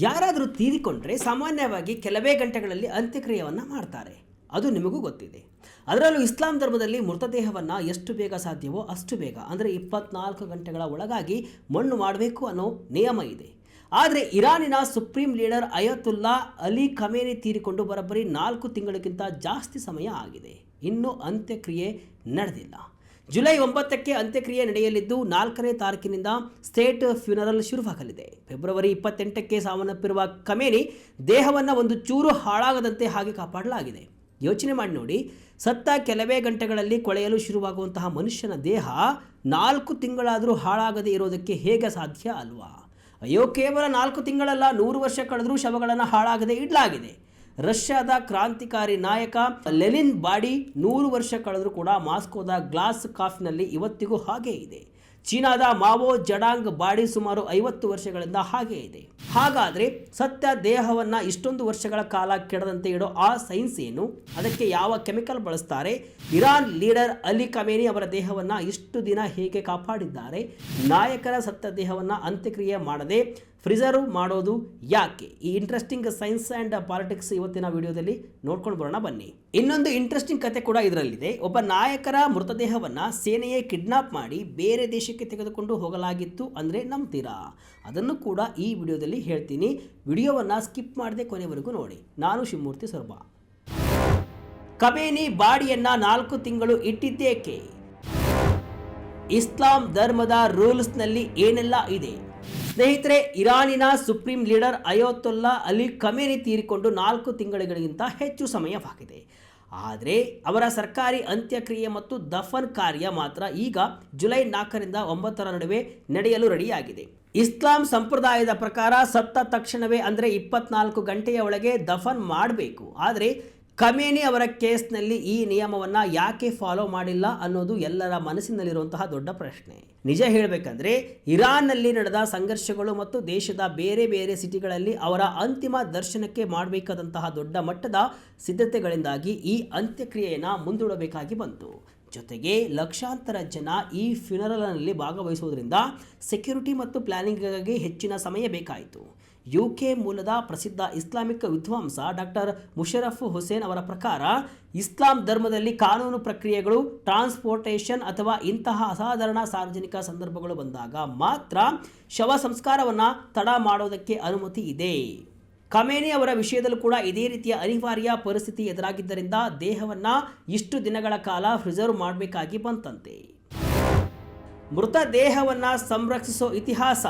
ಯಾರಾದರೂ ತೀರಿಕೊಂಡ್ರೆ ಸಾಮಾನ್ಯವಾಗಿ ಕೆಲವೇ ಗಂಟೆಗಳಲ್ಲಿ ಅಂತ್ಯಕ್ರಿಯೆಯನ್ನು ಮಾಡ್ತಾರೆ. ಅದು ನಿಮಗೂ ಗೊತ್ತಿದೆ. ಅದರಲ್ಲೂ ಇಸ್ಲಾಂ ಧರ್ಮದಲ್ಲಿ ಮೃತದೇಹವನ್ನು ಎಷ್ಟು ಬೇಗ ಸಾಧ್ಯವೋ ಅಷ್ಟು ಬೇಗ, ಅಂದರೆ 24 ಗಂಟೆಗಳ ಒಳಗಾಗಿ ಮಣ್ಣು ಮಾಡಬೇಕು ಅನ್ನೋ ನಿಯಮ ಇದೆ. ಆದರೆ ಇರಾನಿನ ಸುಪ್ರೀಂ ಲೀಡರ್ ಅಯತುಲ್ಲಾ ಅಲಿ ಖಮೇನಿ ತೀರಿಕೊಂಡು ಬರೋಬ್ಬರಿ 4 ತಿಂಗಳಿಗಿಂತ ಜಾಸ್ತಿ ಸಮಯ ಆಗಿದೆ. ಇನ್ನೂ ಅಂತ್ಯಕ್ರಿಯೆ ನಡೆದಿಲ್ಲ. ಜುಲೈ 9ಕ್ಕೆ ಅಂತ್ಯಕ್ರಿಯೆ ನಡೆಯಲಿದ್ದು 4ನೇ ತಾರೀಕಿನಿಂದ ಸ್ಟೇಟ್ ಫ್ಯೂನರಲ್ ಶುರುವಾಗಲಿದೆ. ಫೆಬ್ರವರಿ 28ಕ್ಕೆ ಸಾವನ್ನಪ್ಪಿರುವ ಖಮೇನಿ ದೇಹವನ್ನು ಒಂದು ಚೂರು ಹಾಳಾಗದಂತೆ ಹಾಗೆ ಕಾಪಾಡಲಾಗಿದೆ. ಯೋಚನೆ ಮಾಡಿ ನೋಡಿ, ಸತ್ತ ಕೆಲವೇ ಗಂಟೆಗಳಲ್ಲಿ ಕೊಳೆಯಲು ಶುರುವಾಗುವಂತಹ ಮನುಷ್ಯನ ದೇಹ 4 ತಿಂಗಳಾದರೂ ಹಾಳಾಗದೇ ಇರೋದಕ್ಕೆ ಹೇಗೆ ಸಾಧ್ಯ ಅಲ್ವಾ? ಅಯ್ಯೋ, ಕೇವಲ 4 ತಿಂಗಳಲ್ಲ, 100 ವರ್ಷ ಕಳೆದರೂ ಶವಗಳನ್ನು ಹಾಳಾಗದೆ ಇಡಲಾಗಿದೆ. ರಷ್ಯಾದ ಕ್ರಾಂತಿಕಾರಿ ನಾಯಕ ಲೆನಿನ್ ಬಾಡಿ 100 ವರ್ಷ ಕಳೆದರೂ ಕೂಡ ಮಾಸ್ಕೋದ ಗ್ಲಾಸ್ ಕಾಫ್ನಲ್ಲಿ ಇವತ್ತಿಗೂ ಹಾಗೇ ಇದೆ. ಚೀನಾದ ಮಾವೋ ಜಡಾಂಗ್ ಬಾಡಿ ಸುಮಾರು 50 ವರ್ಷಗಳಿಂದ ಹಾಗೇ ಇದೆ. ಹಾಗಾದರೆ ಸತ್ಯ ದೇಹವನ್ನು ಇಷ್ಟೊಂದು ವರ್ಷಗಳ ಕಾಲ ಕೆಡದಂತೆ ಇಡೋ ಆ ಸೈನ್ಸ್ ಏನು? ಅದಕ್ಕೆ ಯಾವ ಕೆಮಿಕಲ್ ಬಳಸ್ತಾರೆ? ಇರಾನ್ ಲೀಡರ್ ಅಲಿ ಖಮೇನಿ ಅವರ ದೇಹವನ್ನು ಇಷ್ಟು ದಿನ ಹೇಗೆ ಕಾಪಾಡಿದ್ದಾರೆ? ನಾಯಕರ ಸತ್ತ ದೇಹವನ್ನು ಅಂತ್ಯಕ್ರಿಯೆ ಮಾಡದೆ ಫ್ರಿಸರ್ವ್ ಮಾಡೋದು ಯಾಕೆ? ಈ ಇಂಟ್ರೆಸ್ಟಿಂಗ್ ಸೈನ್ಸ್ ಆ್ಯಂಡ್ ಪಾಲಿಟಿಕ್ಸ್ ಇವತ್ತಿನ ವಿಡಿಯೋದಲ್ಲಿ ನೋಡ್ಕೊಂಡು ಬರೋಣ ಬನ್ನಿ. ಇನ್ನೊಂದು ಇಂಟ್ರೆಸ್ಟಿಂಗ್ ಕತೆ ಕೂಡ ಇದರಲ್ಲಿದೆ. ಒಬ್ಬ ನಾಯಕರ ಮೃತದೇಹವನ್ನು ಸೇನೆಯೇ ಕಿಡ್ನಾಪ್ ಮಾಡಿ ಬೇರೆ ದೇಶಕ್ಕೆ ತೆಗೆದುಕೊಂಡು ಹೋಗಲಾಗಿತ್ತು ಅಂದರೆ ನಂಬ್ತೀರಾ? ಅದನ್ನು ಕೂಡ ಈ ವಿಡಿಯೋದಲ್ಲಿ ಹೇಳ್ತೀನಿ. ವಿಡಿಯೋವನ್ನು ಸ್ಕಿಪ್ ಮಾಡದೆ ಕೊನೆವರೆಗೂ ನೋಡಿ. ನಾನು ಶಿವಮೂರ್ತಿ ಸರ್ಬಾ. ಖಮೇನಿ ಬಾಡಿಯನ್ನು 4 ತಿಂಗಳು ಇಟ್ಟಿದ್ದೇಕೆ? ಇಸ್ಲಾಂ ಧರ್ಮದ ರೂಲ್ಸ್ನಲ್ಲಿ ಏನೆಲ್ಲ ಇದೆ? ಸ್ನೇಹಿತರೆ, ಇರಾನಿನ ಸುಪ್ರೀಂ ಲೀಡರ್ ಅಯತುಲ್ಲಾ ಅಲಿ ಖಮೇನಿ ತೀರಿಕೊಂಡು 4 ತಿಂಗಳಿಗಿಂತ ಹೆಚ್ಚು ಸಮಯವಾಗಿದೆ. ಆದರೆ ಅವರ ಸರ್ಕಾರಿ ಅಂತ್ಯಕ್ರಿಯೆ ಮತ್ತು ದಫನ್ ಕಾರ್ಯ ಮಾತ್ರ ಈಗ ಜುಲೈ 4ರಿಂದ 9ರ ನಡುವೆ ನಡೆಯಲು ರೆಡಿಯಾಗಿದೆ. ಇಸ್ಲಾಂ ಸಂಪ್ರದಾಯದ ಪ್ರಕಾರ ಸತ್ತ ತಕ್ಷಣವೇ ಅಂದರೆ 24 ಗಂಟೆಯ ಒಳಗೆ ದಫನ್ ಮಾಡಬೇಕು. ಆದರೆ ಖಮೇನಿ ಅವರ ಕೇಸ್ನಲ್ಲಿ ಈ ನಿಯಮವನ್ನು ಯಾಕೆ ಫಾಲೋ ಮಾಡಿಲ್ಲ ಅನ್ನೋದು ಎಲ್ಲರ ಮನಸ್ಸಿನಲ್ಲಿರುವಂತಹ ದೊಡ್ಡ ಪ್ರಶ್ನೆ. ನಿಜ ಹೇಳಬೇಕಂದ್ರೆ ಇರಾನ್ನಲ್ಲಿ ನಡೆದ ಸಂಘರ್ಷಗಳು ಮತ್ತು ದೇಶದ ಬೇರೆ ಬೇರೆ ಸಿಟಿಗಳಲ್ಲಿ ಅವರ ಅಂತಿಮ ದರ್ಶನಕ್ಕೆ ಮಾಡಬೇಕಾದಂತಹ ದೊಡ್ಡ ಮಟ್ಟದ ಸಿದ್ಧತೆಗಳಿಂದಾಗಿ ಈ ಅಂತ್ಯಕ್ರಿಯೆಯನ್ನು ಮುಂದೂಡಬೇಕಾಗಿ ಬಂತು. ಜೊತೆಗೆ ಲಕ್ಷಾಂತರ ಜನ ಈ ಫ್ಯೂನರಲ್ನಲ್ಲಿ ಭಾಗವಹಿಸುವುದರಿಂದ ಸೆಕ್ಯೂರಿಟಿ ಮತ್ತು ಪ್ಲಾನಿಂಗ್ಗಾಗಿ ಹೆಚ್ಚಿನ ಸಮಯ ಬೇಕಾಯಿತು. UK ಮೂಲದ ಪ್ರಸಿದ್ಧ ಇಸ್ಲಾಮಿಕ್ ವಿದ್ವಾಂಸ ಡಾಕ್ಟರ್ ಮುಷರಫ್ ಹುಸೇನ್ ಅವರ ಪ್ರಕಾರ ಇಸ್ಲಾಂ ಧರ್ಮದಲ್ಲಿ ಕಾನೂನು ಪ್ರಕ್ರಿಯೆಗಳು, ಟ್ರಾನ್ಸ್ಪೋರ್ಟೇಷನ್ ಅಥವಾ ಇಂತಹ ಅಸಾಧಾರಣ ಸಾರ್ವಜನಿಕ ಸಂದರ್ಭಗಳು ಬಂದಾಗ ಮಾತ್ರ ಶವ ಸಂಸ್ಕಾರವನ್ನು ತಡ ಮಾಡೋದಕ್ಕೆ ಅನುಮತಿ ಇದೆ. ಖಮೇನಿ ಅವರ ವಿಷಯದಲ್ಲೂ ಕೂಡ ಇದೇ ರೀತಿಯ ಅನಿವಾರ್ಯ ಪರಿಸ್ಥಿತಿ ಎದುರಾಗಿದ್ದರಿಂದ ದೇಹವನ್ನು ಇಷ್ಟು ದಿನಗಳ ಕಾಲ ಪ್ರಿಸರ್ವ್ ಮಾಡಬೇಕಾಗಿ ಬಂತಂತೆ. ಮೃತ ದೇಹವನ್ನು ಸಂರಕ್ಷಿಸೋ ಇತಿಹಾಸ,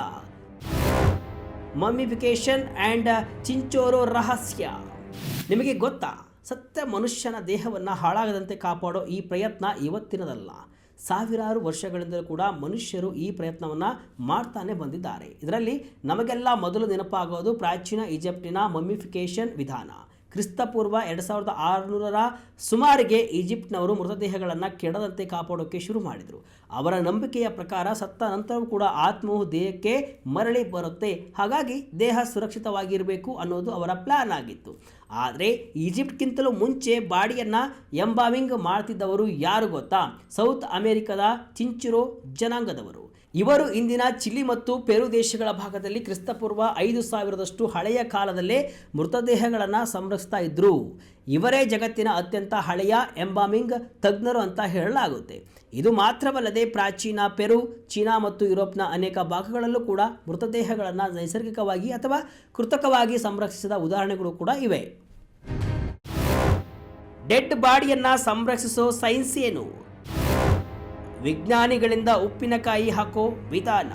ಮಮ್ಮಿಫಿಕೇಶನ್ ಆ್ಯಂಡ್ ಚಿಂಚೋರೋ ರಹಸ್ಯ. ನಿಮಗೆ ಗೊತ್ತಾ, ಸತ್ತ ಮನುಷ್ಯನ ದೇಹವನ್ನು ಹಾಳಾಗದಂತೆ ಕಾಪಾಡೋ ಈ ಪ್ರಯತ್ನ ಇವತ್ತಿನದಲ್ಲ. ಸಾವಿರಾರು ವರ್ಷಗಳಿಂದಲೂ ಕೂಡ ಮನುಷ್ಯರು ಈ ಪ್ರಯತ್ನವನ್ನು ಮಾಡ್ತಾನೆ ಬಂದಿದ್ದಾರೆ. ಇದರಲ್ಲಿ ನಮಗೆಲ್ಲ ಮೊದಲು ನೆನಪಾಗೋದು ಪ್ರಾಚೀನ ಈಜಿಪ್ಟಿನ ಮಮ್ಮಿಫಿಕೇಶನ್ ವಿಧಾನ. ಕ್ರಿಸ್ತಪೂರ್ವ 2600ರ ಸುಮಾರಿಗೆ ಈಜಿಪ್ಟ್ನವರು ಮೃತದೇಹಗಳನ್ನು ಕೆಡದಂತೆ ಕಾಪಾಡೋಕ್ಕೆ ಶುರು ಮಾಡಿದರು. ಅವರ ನಂಬಿಕೆಯ ಪ್ರಕಾರ ಸತ್ತ ನಂತರವೂ ಕೂಡ ಆತ್ಮವು ದೇಹಕ್ಕೆ ಮರಳಿ ಬರುತ್ತೆ, ಹಾಗಾಗಿ ದೇಹ ಸುರಕ್ಷಿತವಾಗಿರಬೇಕು ಅನ್ನೋದು ಅವರ ಪ್ಲಾನ್ ಆಗಿತ್ತು. ಆದರೆ ಈಜಿಪ್ಟ್ಗಿಂತಲೂ ಮುಂಚೆ ಬಾಡಿಯನ್ನು ಎಂಬಾಮಿಂಗ್ ಮಾಡ್ತಿದ್ದವರು ಯಾರು ಗೊತ್ತಾ? ಸೌತ್ ಅಮೆರಿಕದ ಚಿಂಚುರೋ ಜನಾಂಗದವರು. ಇವರು ಇಂದಿನ ಚಿಲಿ ಮತ್ತು ಪೆರು ದೇಶಗಳ ಭಾಗದಲ್ಲಿ ಕ್ರಿಸ್ತಪೂರ್ವ 5000ದಷ್ಟು ಹಳೆಯ ಕಾಲದಲ್ಲೇ ಮೃತದೇಹಗಳನ್ನು ಸಂರಕ್ಷಿಸ್ತಾ ಇದ್ರು. ಇವರೇ ಜಗತ್ತಿನ ಅತ್ಯಂತ ಹಳೆಯ ಎಂಬಾಮಿಂಗ್ ತಜ್ಞರು ಅಂತ ಹೇಳಲಾಗುತ್ತೆ. ಇದು ಮಾತ್ರವಲ್ಲದೆ ಪ್ರಾಚೀನ ಪೆರು, ಚೀನಾ ಮತ್ತು ಯುರೋಪ್ನ ಅನೇಕ ಭಾಗಗಳಲ್ಲೂ ಕೂಡ ಮೃತದೇಹಗಳನ್ನು ನೈಸರ್ಗಿಕವಾಗಿ ಅಥವಾ ಕೃತಕವಾಗಿ ಸಂರಕ್ಷಿಸಿದ ಉದಾಹರಣೆಗಳು ಕೂಡ ಇವೆ. ಡೆಡ್ ಬಾಡಿಯನ್ನು ಸಂರಕ್ಷಿಸೋ ಸೈನ್ಸ್ ಏನು? ವಿಜ್ಞಾನಿಗಳಿಂದ ಉಪ್ಪಿನಕಾಯಿ ಹಾಕೋ ವಿಧಾನ.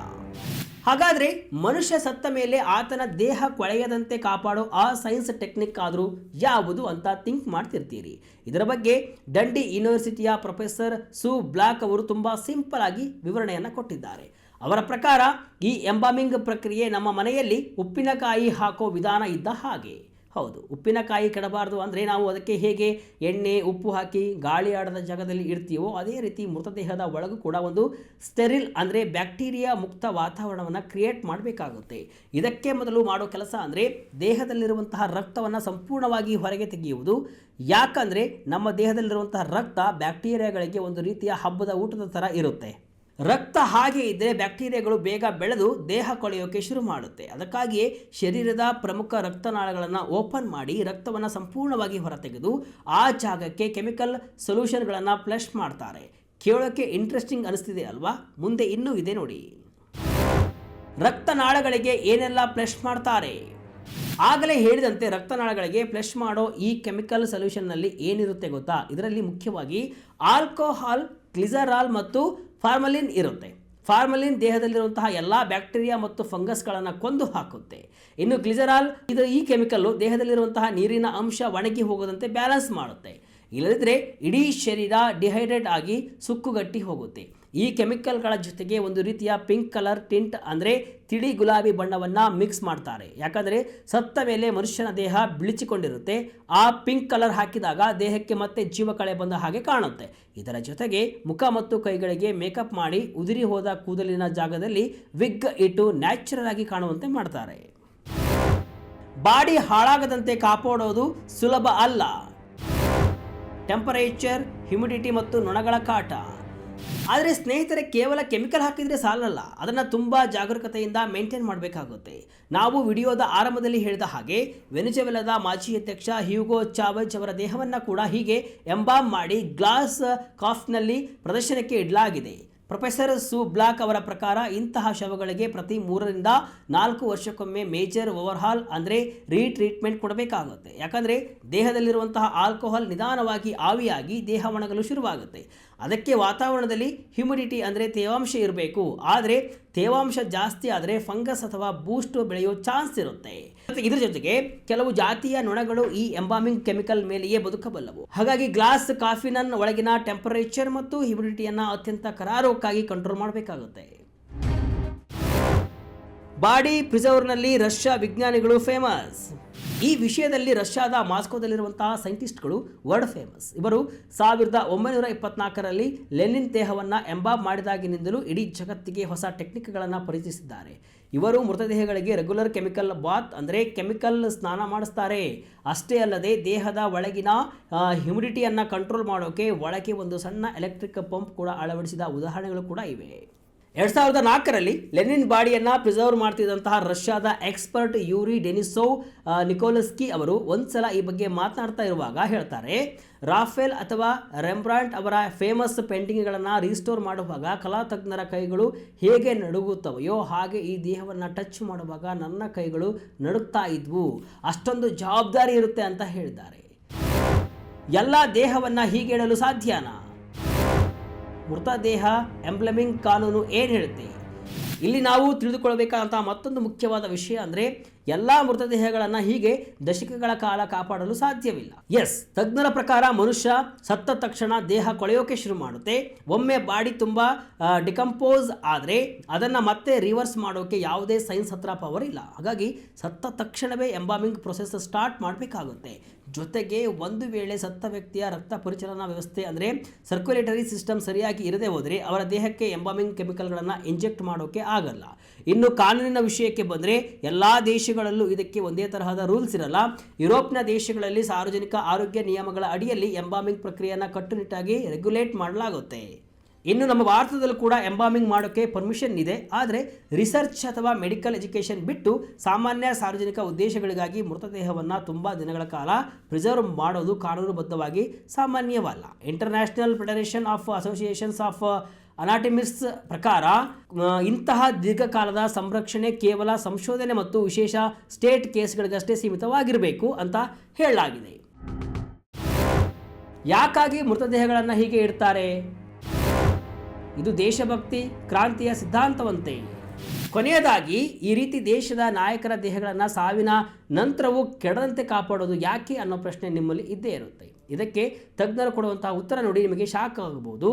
ಹಾಗಾದರೆ ಮನುಷ್ಯ ಸತ್ತ ಮೇಲೆ ಆತನ ದೇಹ ಕೊಳೆಯದಂತೆ ಕಾಪಾಡೋ ಆ ಸೈನ್ಸ್ ಟೆಕ್ನಿಕ್ ಆದರೂ ಯಾವುದು ಅಂತ ಥಿಂಕ್ ಮಾಡ್ತಿರ್ತೀರಿ. ಇದರ ಬಗ್ಗೆ ದಂಡಿ ಯೂನಿವರ್ಸಿಟಿಯ ಪ್ರೊಫೆಸರ್ ಸು ಬ್ಲಾಕ್ ಅವರು ತುಂಬ ಸಿಂಪಲ್ ಆಗಿ ವಿವರಣೆಯನ್ನು ಕೊಟ್ಟಿದ್ದಾರೆ. ಅವರ ಪ್ರಕಾರ ಈ ಎಂಬಾಮಿಂಗ್ ಪ್ರಕ್ರಿಯೆ ನಮ್ಮ ಮನೆಯಲ್ಲಿ ಉಪ್ಪಿನಕಾಯಿ ಹಾಕೋ ವಿಧಾನ ಇದ್ದ ಹಾಗೆ. ಹೌದು, ಉಪ್ಪಿನಕಾಯಿ ಕೆಡಬಾರ್ದು ಅಂದರೆ ನಾವು ಅದಕ್ಕೆ ಹೇಗೆ ಎಣ್ಣೆ ಉಪ್ಪು ಹಾಕಿ ಗಾಳಿ ಆಡದ ಜಾಗದಲ್ಲಿ ಇಡ್ತೀವೋ ಅದೇ ರೀತಿ ಮೃತದೇಹದ ಒಳಗೂ ಕೂಡ ಒಂದು ಸ್ಟೆರಿಲ್ ಅಂದರೆ ಬ್ಯಾಕ್ಟೀರಿಯಾ ಮುಕ್ತ ವಾತಾವರಣವನ್ನು ಕ್ರಿಯೇಟ್ ಮಾಡಬೇಕಾಗುತ್ತೆ. ಇದಕ್ಕೆ ಮೊದಲು ಮಾಡೋ ಕೆಲಸ ಅಂದರೆ ದೇಹದಲ್ಲಿರುವಂತಹ ರಕ್ತವನ್ನು ಸಂಪೂರ್ಣವಾಗಿ ಹೊರಗೆ ತೆಗೆಯುವುದು. ಯಾಕಂದರೆ ನಮ್ಮ ದೇಹದಲ್ಲಿರುವಂತಹ ರಕ್ತ ಬ್ಯಾಕ್ಟೀರಿಯಾಗಳಿಗೆ ಒಂದು ರೀತಿಯ ಹಬ್ಬದ ಊಟದ ಥರ ಇರುತ್ತೆ. ರಕ್ತ ಹಾಗೆ ಇದ್ದರೆ ಬ್ಯಾಕ್ಟೀರಿಯಾಗಳು ಬೇಗ ಬೆಳೆದು ದೇಹ ಕೊಳೆಯೋಕೆ ಶುರು ಮಾಡುತ್ತೆ. ಅದಕ್ಕಾಗಿಯೇ ಶರೀರದ ಪ್ರಮುಖ ರಕ್ತನಾಳಗಳನ್ನು ಓಪನ್ ಮಾಡಿ ರಕ್ತವನ್ನು ಸಂಪೂರ್ಣವಾಗಿ ಹೊರತೆಗೆದು ಆ ಜಾಗಕ್ಕೆ ಕೆಮಿಕಲ್ ಸೊಲ್ಯೂಷನ್ಗಳನ್ನು ಫ್ಲಶ್ ಮಾಡ್ತಾರೆ. ಕೇಳೋಕ್ಕೆ ಇಂಟ್ರೆಸ್ಟಿಂಗ್ ಅನಿಸ್ತಿದೆ ಅಲ್ವಾ? ಮುಂದೆ ಇನ್ನೂ ಇದೆ ನೋಡಿ. ರಕ್ತನಾಳಗಳಿಗೆ ಏನೆಲ್ಲ ಫ್ಲಶ್ ಮಾಡ್ತಾರೆ? ಆಗಲೇ ಹೇಳಿದಂತೆ ರಕ್ತನಾಳಗಳಿಗೆ ಫ್ಲಶ್ ಮಾಡೋ ಈ ಕೆಮಿಕಲ್ ಸೊಲ್ಯೂಷನ್ನಲ್ಲಿ ಏನಿರುತ್ತೆ ಗೊತ್ತಾ? ಇದರಲ್ಲಿ ಮುಖ್ಯವಾಗಿ ಆಲ್ಕೋಹಾಲ್, ಗ್ಲಿಸರಾಲ್ ಮತ್ತು ಫಾರ್ಮಲಿನ್ ಇರುತ್ತೆ. ಫಾರ್ಮಲಿನ್ ದೇಹದಲ್ಲಿರುವಂತಹ ಎಲ್ಲ ಬ್ಯಾಕ್ಟೀರಿಯಾ ಮತ್ತು ಫಂಗಸ್ಗಳನ್ನು ಕೊಂದು ಹಾಕುತ್ತೆ. ಇನ್ನು ಗ್ಲಿಸರಾಲ್ ಈ ಕೆಮಿಕಲ್ಲು ದೇಹದಲ್ಲಿರುವಂತಹ ನೀರಿನ ಅಂಶ ಒಣಗಿ ಹೋಗದಂತೆ ಬ್ಯಾಲೆನ್ಸ್ ಮಾಡುತ್ತೆ. ಇಲ್ಲದಿದ್ದರೆ ಇಡೀ ಶರೀರ ಡಿಹೈಡ್ರೇಟ್ ಆಗಿ ಸುಕ್ಕುಗಟ್ಟಿ ಹೋಗುತ್ತೆ. ಈ ಕೆಮಿಕಲ್ಗಳ ಜೊತೆಗೆ ಒಂದು ರೀತಿಯ ಪಿಂಕ್ ಕಲರ್ ಟಿಂಟ್ ಅಂದರೆ ತಿಳಿ ಗುಲಾಬಿ ಬಣ್ಣವನ್ನು ಮಿಕ್ಸ್ ಮಾಡ್ತಾರೆ. ಯಾಕಂದರೆ ಸತ್ತ ಮೇಲೆ ಮನುಷ್ಯನ ದೇಹ ಬಿಳಿಚಿಕೊಂಡಿರುತ್ತೆ. ಆ ಪಿಂಕ್ ಕಲರ್ ಹಾಕಿದಾಗ ದೇಹಕ್ಕೆ ಮತ್ತೆ ಜೀವಕಳೆ ಬಂದ ಹಾಗೆ ಕಾಣುತ್ತೆ. ಇದರ ಜೊತೆಗೆ ಮುಖ ಮತ್ತು ಕೈಗಳಿಗೆ ಮೇಕಪ್ ಮಾಡಿ ಉದುರಿ ಹೋದ ಕೂದಲಿನ ಜಾಗದಲ್ಲಿ ವಿಗ್ ಇಟ್ಟು ನ್ಯಾಚುರಲ್ ಆಗಿ ಕಾಣುವಂತೆ ಮಾಡ್ತಾರೆ. ಬಾಡಿ ಹಾಳಾಗದಂತೆ ಕಾಪಾಡೋದು ಸುಲಭ ಅಲ್ಲ. ಟೆಂಪರೇಚರ್, ಹ್ಯುಮಿಡಿಟಿ ಮತ್ತು ನೊಣಗಳ ಕಾಟ. ಆದರೆ ಸ್ನೇಹಿತರೆ, ಕೇವಲ ಕೆಮಿಕಲ್ ಹಾಕಿದರೆ ಸಾಲಲ್ಲ, ಅದನ್ನು ತುಂಬ ಜಾಗರೂಕತೆಯಿಂದ ಮೇಂಟೈನ್ ಮಾಡಬೇಕಾಗುತ್ತೆ. ನಾವು ವಿಡಿಯೋದ ಆರಂಭದಲ್ಲಿ ಹೇಳಿದ ಹಾಗೆ ವೆನಿಜುವೆಲಾದ ಮಾಜಿ ಅಧ್ಯಕ್ಷ ಹ್ಯೂಗೋ ಚಾವೆಜ್ ಅವರ ದೇಹವನ್ನು ಕೂಡ ಹೀಗೆ ಎಂಬಾಮ್ ಮಾಡಿ ಗ್ಲಾಸ್ ಕಾಫ್ನಲ್ಲಿ ಪ್ರದರ್ಶನಕ್ಕೆ ಇಡಲಾಗಿದೆ. ಪ್ರೊಫೆಸರ್ ಸು ಬ್ಲಾಕ್ ಅವರ ಪ್ರಕಾರ ಇಂತಹ ಶವಗಳಿಗೆ ಪ್ರತಿ 3 ರಿಂದ 4 ವರ್ಷಕ್ಕೊಮ್ಮೆ ಮೇಜರ್ ಓವರ್ಹಾಲ್ ಅಂದರೆ ರೀಟ್ರೀಟ್ಮೆಂಟ್ ಕೊಡಬೇಕಾಗುತ್ತೆ. ಯಾಕಂದರೆ ದೇಹದಲ್ಲಿರುವಂತಹ ಆಲ್ಕೋಹಾಲ್ ನಿಧಾನವಾಗಿ ಆವಿಯಾಗಿ ದೇಹ ಒಣಗಲು ಶುರುವಾಗುತ್ತೆ. ಅದಕ್ಕೆ ವಾತಾವರಣದಲ್ಲಿ ಹ್ಯುಮಿಡಿಟಿ ಅಂದರೆ ತೇವಾಂಶ ಇರಬೇಕು. ಆದರೆ ತೇವಾಂಶ ಜಾಸ್ತಿ ಆದರೆ ಫಂಗಸ್ ಅಥವಾ ಬೂಸ್ಟ್ ಬೆಳೆಯೋ ಚಾನ್ಸ್ ಇರುತ್ತೆ. ಇದರ ಜೊತೆಗೆ ಕೆಲವು ಜಾತಿಯ ನೊಣಗಳು ಈ ಎಂಬಾಮಿಂಗ್ ಕೆಮಿಕಲ್ ಮೇಲೆಯೇ ಬದುಕಬಲ್ಲವು. ಹಾಗಾಗಿ ಗ್ಲಾಸ್ ಕಾಫಿನ ಒಳಗಿನ ಟೆಂಪರೇಚರ್ ಮತ್ತು ಹ್ಯುಮಿಡಿಟಿಯನ್ನು ಅತ್ಯಂತ ಕರಾರುವಕ್ಕಾಗಿ ಕಂಟ್ರೋಲ್ ಮಾಡಬೇಕಾಗುತ್ತೆ. ಬಾಡಿ ಪ್ರಿಸರ್ವ್ನಲ್ಲಿ ರಷ್ಯಾ ವಿಜ್ಞಾನಿಗಳು ಫೇಮಸ್. ಈ ವಿಷಯದಲ್ಲಿ ರಷ್ಯಾದ ಮಾಸ್ಕೋದಲ್ಲಿರುವಂತಹ ಸೈಂಟಿಸ್ಟ್ಗಳು ವರ್ಲ್ಡ್ ಫೇಮಸ್. ಇವರು 1924ರಲ್ಲಿ ಲೆನಿನ್ ದೇಹವನ್ನು ಎಂಬಾಮ್ ಮಾಡಿದಾಗಿನಿಂದಲೂ ಇಡೀ ಜಗತ್ತಿಗೆ ಹೊಸ ಟೆಕ್ನಿಕ್ಗಳನ್ನು ಪರಿಚಯಿಸಿದ್ದಾರೆ. ಇವರು ಮೃತದೇಹಗಳಿಗೆ ರೆಗ್ಯುಲರ್ ಕೆಮಿಕಲ್ ಬಾತ್ ಅಂದರೆ ಕೆಮಿಕಲ್ ಸ್ನಾನ ಮಾಡಿಸ್ತಾರೆ. ಅಷ್ಟೇ ಅಲ್ಲದೆ ದೇಹದ ಒಳಗಿನ ಹ್ಯುಮಿಡಿಟಿಯನ್ನು ಕಂಟ್ರೋಲ್ ಮಾಡೋಕ್ಕೆ ಒಳಗೆ ಒಂದು ಸಣ್ಣ ಎಲೆಕ್ಟ್ರಿಕ್ ಪಂಪ್ ಕೂಡ ಅಳವಡಿಸಿದ ಉದಾಹರಣೆಗಳು ಕೂಡ ಇವೆ. 2004ರಲ್ಲಿ ಲೆನಿನ್ ಬಾಡಿಯನ್ನು ಪ್ರಿಸರ್ವ್ ಮಾಡ್ತಿದ್ದಂತಹ ರಷ್ಯಾದ ಎಕ್ಸ್ಪರ್ಟ್ ಯೂರಿ ಡೆನಿಸೋವ್ ನಿಕೋಲಸ್ಕಿ ಅವರು ಒಂದ್ಸಲ ಈ ಬಗ್ಗೆ ಮಾತನಾಡ್ತಾ ಇರುವಾಗ ಹೇಳ್ತಾರೆ, ರಾಫೆಲ್ ಅಥವಾ ರೆಂಬ್ರಾಂಟ್ ಅವರ ಫೇಮಸ್ ಪೇಂಟಿಂಗ್ಗಳನ್ನು ರೀಸ್ಟೋರ್ ಮಾಡುವಾಗ ಕಲಾತಜ್ಞರ ಕೈಗಳು ಹೇಗೆ ನಡುಗುತ್ತವೆಯೋ ಹಾಗೆ ಈ ದೇಹವನ್ನು ಟಚ್ ಮಾಡುವಾಗ ನನ್ನ ಕೈಗಳು ನಡುಗ್ತಾ ಇದ್ವು. ಅಷ್ಟೊಂದು ಜವಾಬ್ದಾರಿ ಇರುತ್ತೆ ಅಂತ ಹೇಳಿದ್ದಾರೆ. ಎಲ್ಲ ದೇಹವನ್ನು ಹೀಗೆ ಇಡಲು ಸಾಧ್ಯನಾ? ಮೃತದೇಹ ಎಂಬ್ಲೆಮಿಂಗ್ ಕಾನೂನು ಏನು ಹೇಳುತ್ತೆ? ಇಲ್ಲಿ ನಾವು ತಿಳಿದುಕೊಳ್ಳಬೇಕಾದಂತಹ ಮತ್ತೊಂದು ಮುಖ್ಯವಾದ ವಿಷಯ ಅಂದರೆ ಎಲ್ಲ ಮೃತದೇಹಗಳನ್ನು ಹೀಗೆ ದಶಕಗಳ ಕಾಲ ಕಾಪಾಡಲು ಸಾಧ್ಯವಿಲ್ಲ. ತಜ್ಞರ ಪ್ರಕಾರ ಮನುಷ್ಯ ಸತ್ತ ತಕ್ಷಣ ದೇಹ ಕೊಳೆಯೋಕೆ ಶುರು ಮಾಡುತ್ತೆ. ಒಮ್ಮೆ ಬಾಡಿ ತುಂಬ ಡಿಕಂಪೋಸ್ ಆದರೆ ಅದನ್ನು ಮತ್ತೆ ರಿವರ್ಸ್ ಮಾಡೋಕೆ ಯಾವುದೇ ಸೈನ್ಸ್ ಹತ್ರ ಪವರ್ ಇಲ್ಲ. ಹಾಗಾಗಿ ಸತ್ತ ತಕ್ಷಣವೇ ಎಂಬಾಮಿಂಗ್ ಪ್ರೊಸೆಸ್ ಸ್ಟಾರ್ಟ್ ಮಾಡಬೇಕಾಗುತ್ತೆ. ಜೊತೆಗೆ ಒಂದು ವೇಳೆ ಸತ್ತ ವ್ಯಕ್ತಿಯ ರಕ್ತ ಪರಿಚಲನಾ ವ್ಯವಸ್ಥೆ ಅಂದರೆ ಸರ್ಕ್ಯುಲೇಟರಿ ಸಿಸ್ಟಮ್ ಸರಿಯಾಗಿ ಇರದೇ ಹೋದರೆ ಅವರ ದೇಹಕ್ಕೆ ಎಂಬಾಮಿಂಗ್ ಕೆಮಿಕಲ್ಗಳನ್ನು ಇಂಜೆಕ್ಟ್ ಮಾಡೋಕೆ ಆಗಲ್ಲ. ಇನ್ನು ಕಾನೂನಿನ ವಿಷಯಕ್ಕೆ ಬಂದರೆ ಎಲ್ಲ ದೇಶಗಳಲ್ಲೂ ಇದಕ್ಕೆ ಒಂದೇ ತರಹದ ರೂಲ್ಸ್ ಇರಲ್ಲ. ಯುರೋಪ್ನ ದೇಶಗಳಲ್ಲಿ ಸಾರ್ವಜನಿಕ ಆರೋಗ್ಯ ನಿಯಮಗಳ ಅಡಿಯಲ್ಲಿ ಎಂಬಾಮಿಂಗ್ ಪ್ರಕ್ರಿಯೆಯನ್ನು ಕಟ್ಟುನಿಟ್ಟಾಗಿ ರೆಗ್ಯುಲೇಟ್ ಮಾಡಲಾಗುತ್ತೆ. ಇನ್ನು ನಮ್ಮ ಭಾರತದಲ್ಲೂ ಕೂಡ ಎಂಬಾಮಿಂಗ್ ಮಾಡೋಕ್ಕೆ ಪರ್ಮಿಷನ್ ಇದೆ. ಆದರೆ ರಿಸರ್ಚ್ ಅಥವಾ ಮೆಡಿಕಲ್ ಎಜುಕೇಷನ್ ಬಿಟ್ಟು ಸಾಮಾನ್ಯ ಸಾರ್ವಜನಿಕ ಉದ್ದೇಶಗಳಿಗಾಗಿ ಮೃತದೇಹವನ್ನು ತುಂಬ ದಿನಗಳ ಕಾಲ ಪ್ರಿಸರ್ವ್ ಮಾಡೋದು ಕಾನೂನುಬದ್ಧವಾಗಿ ಸಾಮಾನ್ಯವಲ್ಲ. International federation of associations of anatomist ಪ್ರಕಾರ ಇಂತಹ ದೀರ್ಘಕಾಲದ ಸಂರಕ್ಷಣೆ ಕೇವಲ ಸಂಶೋಧನೆ ಮತ್ತು ವಿಶೇಷ ಸ್ಟೇಟ್ ಕೇಸ್ಗಳಿಗಷ್ಟೇ ಸೀಮಿತವಾಗಿರಬೇಕು ಅಂತ ಹೇಳಲಾಗಿದೆ. ಯಾಕಾಗಿ ಮೃತದೇಹಗಳನ್ನು ಹೀಗೆ ಇಡ್ತಾರೆ? ಇದು ದೇಶಭಕ್ತಿ ಕ್ರಾಂತಿಯ ಸಿದ್ಧಾಂತವಂತೆ. ಕೊನೆಯದಾಗಿ ಈ ರೀತಿ ದೇಶದ ನಾಯಕರ ದೇಹಗಳನ್ನು ಸಾವಿನ ನಂತರವೂ ಕೆಡದಂತೆ ಕಾಪಾಡೋದು ಯಾಕೆ ಅನ್ನೋ ಪ್ರಶ್ನೆ ನಿಮ್ಮಲ್ಲಿ ಇದ್ದೇ ಇರುತ್ತೆ. ಇದಕ್ಕೆ ತಜ್ಞರು ಕೊಡುವಂತಹ ಉತ್ತರ ನೋಡಿ ನಿಮಗೆ ಶಾಕ್ ಆಗಬಹುದು.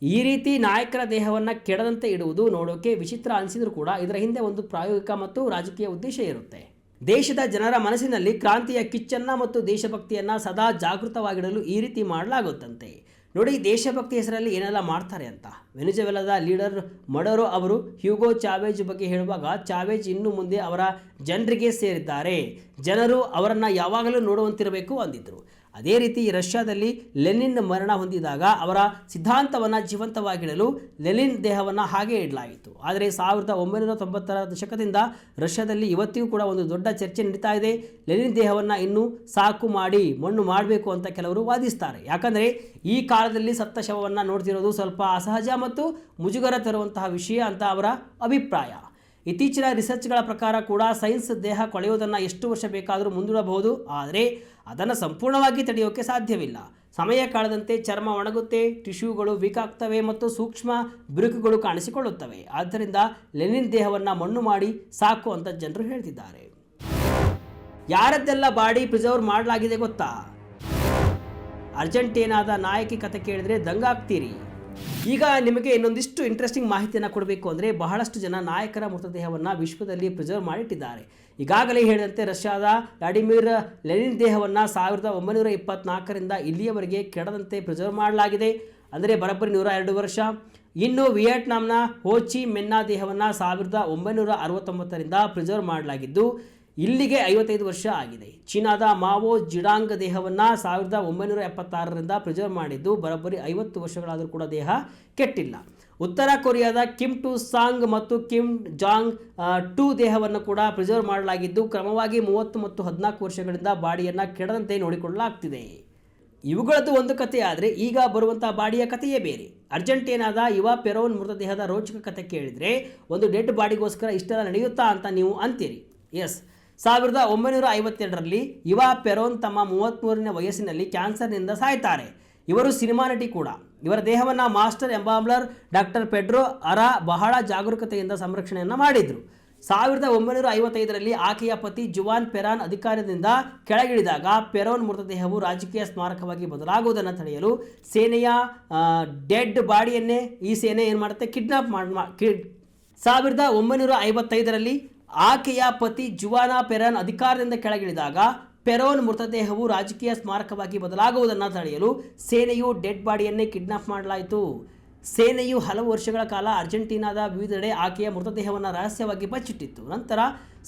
ಈ ರೀತಿ ನಾಯಕರ ದೇಹವನ್ನು ಕೆಡದಂತೆ ಇಡುವುದು ನೋಡೋಕೆ ವಿಚಿತ್ರ ಅನಿಸಿದರೂ ಕೂಡ ಇದರ ಹಿಂದೆ ಒಂದು ಪ್ರಾಯೋಗಿಕ ಮತ್ತು ರಾಜಕೀಯ ಉದ್ದೇಶ ಇರುತ್ತೆ. ದೇಶದ ಜನರ ಮನಸ್ಸಿನಲ್ಲಿ ಕ್ರಾಂತಿಯ ಕಿಚ್ಚನ್ನು ಮತ್ತು ದೇಶಭಕ್ತಿಯನ್ನು ಸದಾ ಜಾಗೃತವಾಗಿಡಲು ಈ ರೀತಿ ಮಾಡಲಾಗುತ್ತಂತೆ. ನೋಡಿ, ದೇಶಭಕ್ತಿ ಹೆಸರಲ್ಲಿ ಏನೆಲ್ಲ ಮಾಡ್ತಾರೆ ಅಂತ. ವೆನಿಜುವೆಲಾದ ಲೀಡರ್ ಮಡರೋ ಅವರು ಹ್ಯೂಗೋ ಚಾವೆಜ್ ಬಗ್ಗೆ ಹೇಳುವಾಗ, ಚಾವೆಜ್ ಇನ್ನು ಮುಂದೆ ಅವರ ಜನರಿಗೆ ಸೇರಿದ್ದಾರೆ, ಜನರು ಅವರನ್ನು ಯಾವಾಗಲೂ ನೋಡುವಂತಿರಬೇಕು ಅಂದಿದ್ದರು. ಅದೇ ರೀತಿ ರಷ್ಯಾದಲ್ಲಿ ಲೆನಿನ್ ಮರಣ ಹೊಂದಿದಾಗ ಅವರ ಸಿದ್ಧಾಂತವನ್ನು ಜೀವಂತವಾಗಿಡಲು ಲೆನಿನ್ ದೇಹವನ್ನು ಹಾಗೆ ಇಡಲಾಯಿತು. ಆದರೆ 1990ರ ದಶಕದಿಂದ ರಷ್ಯಾದಲ್ಲಿ ಇವತ್ತಿಗೂ ಕೂಡ ಒಂದು ದೊಡ್ಡ ಚರ್ಚೆ ನಡೀತಾ ಇದೆ. ಲೆನಿನ್ ದೇಹವನ್ನು ಇನ್ನೂ ಸಾಕು ಮಾಡಿ ಮಣ್ಣು ಮಾಡಬೇಕು ಅಂತ ಕೆಲವರು ವಾದಿಸ್ತಾರೆ. ಯಾಕಂದರೆ ಈ ಕಾಲದಲ್ಲಿ ಸತ್ತ ಶವವನ್ನು ನೋಡ್ತಿರೋದು ಸ್ವಲ್ಪ ಅಸಹಜ ಮತ್ತು ಮುಜುಗರ ತರುವಂತಹ ವಿಷಯ ಅಂತ ಅವರ ಅಭಿಪ್ರಾಯ. ಇತ್ತೀಚಿನ ರಿಸರ್ಚ್ಗಳ ಪ್ರಕಾರ ಕೂಡ ಸೈನ್ಸ್ ದೇಹ ಕೊಳೆಯುವುದನ್ನು ಎಷ್ಟು ವರ್ಷ ಬೇಕಾದರೂ ಮುಂದೂಡಬಹುದು, ಆದರೆ ಅದನ್ನು ಸಂಪೂರ್ಣವಾಗಿ ತಡೆಯೋಕ್ಕೆ ಸಾಧ್ಯವಿಲ್ಲ. ಸಮಯ ಕಳೆದಂತೆ ಚರ್ಮ ಒಣಗುತ್ತೆ, ಟಿಶ್ಯೂಗಳು ವೀಕ್ ಆಗ್ತವೆ ಮತ್ತು ಸೂಕ್ಷ್ಮ ಬಿರುಕುಗಳು ಕಾಣಿಸಿಕೊಳ್ಳುತ್ತವೆ. ಆದ್ದರಿಂದ ಲೆನಿನ್ ದೇಹವನ್ನು ಮಣ್ಣು ಮಾಡಿ ಸಾಕು ಅಂತ ಜನರು ಹೇಳ್ತಿದ್ದಾರೆ. ಯಾರದ್ದೆಲ್ಲ ಬಾಡಿ ಪ್ರಿಸರ್ವ್ ಮಾಡಲಾಗಿದೆ ಗೊತ್ತಾ? ಅರ್ಜೆಂಟೀನಾದ ನಾಯಕಿ ಕತೆ ಕೇಳಿದ್ರೆ ದಂಗಾಗ್ತೀರಿ. ಈಗ ನಿಮಗೆ ಇನ್ನೊಂದಿಷ್ಟು ಇಂಟ್ರೆಸ್ಟಿಂಗ್ ಮಾಹಿತಿಯನ್ನು ಕೊಡಬೇಕು ಅಂದರೆ, ಬಹಳಷ್ಟು ಜನ ನಾಯಕರ ಮೃತದೇಹವನ್ನು ವಿಶ್ವದಲ್ಲಿ ಪ್ರಿಸರ್ವ್ ಮಾಡಿಟ್ಟಿದ್ದಾರೆ. ಈಗಾಗಲೇ ಹೇಳಿದಂತೆ ರಷ್ಯಾದ ವ್ಲಾಡಿಮಿರ್ ಲೆನಿನ್ ದೇಹವನ್ನು 1924ರಿಂದ ಇಲ್ಲಿಯವರೆಗೆ ಕೆಡದಂತೆ ಪ್ರಿಸರ್ವ್ ಮಾಡಲಾಗಿದೆ, ಅಂದರೆ ಬರೋಬ್ಬರಿ 102 ವರ್ಷ. ಇನ್ನು ವಿಯೆಟ್ನಾಂನ ಹೋ ಚಿ ಮಿನ್ನ ದೇಹವನ್ನು 1969ರಿಂದ ಪ್ರಿಸರ್ವ್ ಮಾಡಲಾಗಿದ್ದು ಇಲ್ಲಿಗೆ 55 ವರ್ಷ ಆಗಿದೆ. ಚೀನಾದ ಮಾವೋ ಜಿಡಾಂಗ್ ದೇಹವನ್ನು 1976ರಿಂದ ಪ್ರಿಸರ್ವ್ ಮಾಡಿದ್ದು ಬರೋಬ್ಬರಿ 50 ವರ್ಷಗಳಾದರೂ ಕೂಡ ದೇಹ ಕೆಟ್ಟಿಲ್ಲ. ಉತ್ತರ ಕೊರಿಯಾದ ಕಿಮ್ ಟು ಸಾಂಗ್ ಮತ್ತು ಕಿಮ್ ಜಾಂಗ್ 2 ದೇಹವನ್ನು ಕೂಡ ಪ್ರಿಸರ್ವ್ ಮಾಡಲಾಗಿದ್ದು ಕ್ರಮವಾಗಿ 30 ಮತ್ತು 14 ವರ್ಷಗಳಿಂದ ಬಾಡಿಯನ್ನು ಕೆಡದಂತೆ ನೋಡಿಕೊಳ್ಳಲಾಗ್ತಿದೆ. ಇವುಗಳದ್ದು ಒಂದು ಕಥೆ ಆದರೆ, ಈಗ ಬರುವಂಥ ಬಾಡಿಯ ಕಥೆಯೇ ಬೇರೆ. ಅರ್ಜೆಂಟೀನಾದ ಯುವ ಪೆರೋನ್ ಮೃತದೇಹದ ರೋಚಕ ಕಥೆ ಕೇಳಿದರೆ ಒಂದು ಡೆಡ್ ಬಾಡಿಗೋಸ್ಕರ ಇಷ್ಟೆಲ್ಲ ನಡೆಯುತ್ತಾ ಅಂತ ನೀವು ಅಂತೀರಿ. ಎಸ್, 1952ರಲ್ಲಿ ಯುವ ಪೆರೋನ್ ತಮ್ಮ 33ನೇ ವಯಸ್ಸಿನಲ್ಲಿ ಕ್ಯಾನ್ಸರ್ನಿಂದ ಸಾಯ್ತಾರೆ. ಇವರು ಸಿನಿಮಾ ನಟಿ ಕೂಡ. ಇವರ ದೇಹವನ್ನು ಮಾಸ್ಟರ್ ಎಂಬಾಮ್ಲರ್ ಡಾಕ್ಟರ್ ಪೆಡ್ರೋ ಅರಾ ಬಹಳ ಜಾಗರೂಕತೆಯಿಂದ ಸಂರಕ್ಷಣೆಯನ್ನು ಮಾಡಿದರು. 1955ರಲ್ಲಿ ಆಕೆಯ ಪತಿ ಜುವಾನ್ ಪೆರಾನ್ ಅಧಿಕಾರದಿಂದ ಕೆಳಗಿಳಿದಾಗ ಪೆರೋನ್ ಮೃತದೇಹವು ರಾಜಕೀಯ ಸ್ಮಾರಕವಾಗಿ ಬದಲಾಗುವುದನ್ನು ತಡೆಯಲು ಸೇನೆಯ ಡೆಡ್ ಬಾಡಿಯನ್ನೇ ಈ ಸೇನೆ ಏನು ಮಾಡುತ್ತೆ, ಕಿಡ್ನಾಪ್ 1955ರಲ್ಲಿ ಆಕೆಯ ಪತಿ ಜುವಾನಾ ಪೆರಾನ್ ಅಧಿಕಾರದಿಂದ ಕೆಳಗಿಳಿದಾಗ ಪೆರೋನ್ ಮೃತದೇಹವು ರಾಜಕೀಯ ಸ್ಮಾರಕವಾಗಿ ಬದಲಾಗುವುದನ್ನು ತಡೆಯಲು ಸೇನೆಯು ಡೆಡ್ ಬಾಡಿಯನ್ನೇ ಕಿಡ್ನಾಪ್ ಮಾಡಲಾಯಿತು. ಸೇನೆಯು ಹಲವು ವರ್ಷಗಳ ಕಾಲ ಅರ್ಜೆಂಟೀನಾದ ವಿವಿಧೆಡೆ ಆಕೆಯ ಮೃತದೇಹವನ್ನು ರಹಸ್ಯವಾಗಿ ಬಚ್ಚಿಟ್ಟಿತ್ತು. ನಂತರ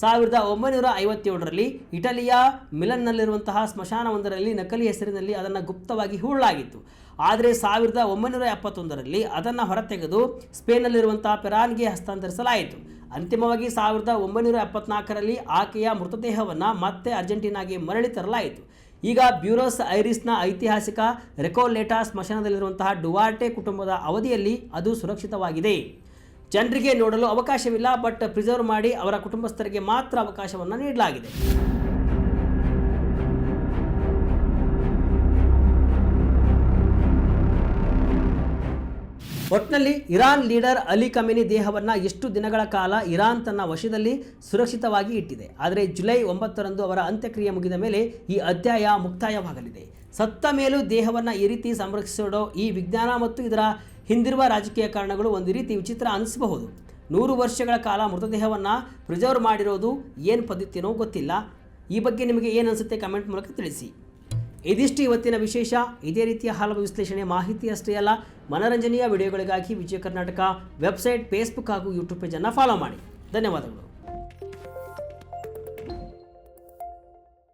1957ರಲ್ಲಿ ಇಟಲಿಯ ಮಿಲನ್ನಲ್ಲಿರುವಂತಹ ಸ್ಮಶಾನವೊಂದರಲ್ಲಿ ನಕಲಿ ಹೆಸರಿನಲ್ಲಿ ಅದನ್ನು ಗುಪ್ತವಾಗಿ ಹೂಡಲಾಗಿತ್ತು. ಆದರೆ 1971ರಲ್ಲಿ ಅದನ್ನು ಹೊರತೆಗೆದು ಸ್ಪೇನ್ನಲ್ಲಿರುವಂತಹ ಪೆರಾನ್ಗೆ ಹಸ್ತಾಂತರಿಸಲಾಯಿತು. ಅಂತಿಮವಾಗಿ 1974ರಲ್ಲಿ ಆಕೆಯ ಮೃತದೇಹವನ್ನು ಮತ್ತೆ ಅರ್ಜೆಂಟೀನಾಗೆ ಮರಳಿ ತರಲಾಯಿತು. ಈಗ ಬ್ಯೂನಸ್ ಐರಿಸ್ನ ಐತಿಹಾಸಿಕ ರೆಕೊಲೇಟಾ ಸ್ಮಶಾನದಲ್ಲಿರುವಂತಹ ಡುವಾರ್ಟೆ ಕುಟುಂಬದ ಅವಧಿಯಲ್ಲಿ ಅದು ಸುರಕ್ಷಿತವಾಗಿದೆ. ಜನರಿಗೆ ನೋಡಲು ಅವಕಾಶವಿಲ್ಲ, ಬಟ್ ಪ್ರಿಸರ್ವ್ ಮಾಡಿ ಅವರ ಕುಟುಂಬಸ್ಥರಿಗೆ ಮಾತ್ರ ಅವಕಾಶವನ್ನು ನೀಡಲಾಗಿದೆ. ಒಟ್ಟಿನಲ್ಲಿ ಇರಾನ್ ಲೀಡರ್ ಅಲಿ ಖಮೇನಿ ದೇಹವನ್ನು ಎಷ್ಟು ದಿನಗಳ ಕಾಲ ಇರಾನ್ ತನ್ನ ವಶದಲ್ಲಿ ಸುರಕ್ಷಿತವಾಗಿ ಇಟ್ಟಿದೆ. ಆದರೆ ಜುಲೈ 9ರಂದು ಅವರ ಅಂತ್ಯಕ್ರಿಯೆ ಮುಗಿದ ಮೇಲೆ ಈ ಅಧ್ಯಾಯ ಮುಕ್ತಾಯವಾಗಲಿದೆ. ಸತ್ತ ಮೇಲೂ ದೇಹವನ್ನು ಈ ರೀತಿ ಸಂರಕ್ಷಿಸೋ ಈ ವಿಜ್ಞಾನ ಮತ್ತು ಇದರ ಹಿಂದಿರುವ ರಾಜಕೀಯ ಕಾರಣಗಳು ಒಂದು ರೀತಿ ವಿಚಿತ್ರ ಅನಿಸಬಹುದು. 100 ವರ್ಷಗಳ ಕಾಲ ಮೃತದೇಹವನ್ನು ಪ್ರಿಸರ್ವ್ ಮಾಡಿರೋದು ಏನು ಪದ್ಧತಿನೋ ಗೊತ್ತಿಲ್ಲ. ಈ ಬಗ್ಗೆ ನಿಮಗೆ ಏನು ಅನಿಸುತ್ತೆ ಕಮೆಂಟ್ ಮೂಲಕ ತಿಳಿಸಿ. ಇದಿಷ್ಟು ಇವತ್ತಿನ ವಿಶೇಷ. ಇದೇ ರೀತಿಯ ಹಲವು ವಿಶ್ಲೇಷಣೆ ಮಾಹಿತಿ ಅಷ್ಟೇ ಅಲ್ಲ, ಮನರಂಜನೆಯ ವಿಡಿಯೋಗಳಿಗಾಗಿ ವಿಜಯ ಕರ್ನಾಟಕ ವೆಬ್ಸೈಟ್, ಫೇಸ್ಬುಕ್ ಹಾಗೂ ಯೂಟ್ಯೂಬ್ ಪೇಜನ್ನು ಫಾಲೋ ಮಾಡಿ. ಧನ್ಯವಾದಗಳು.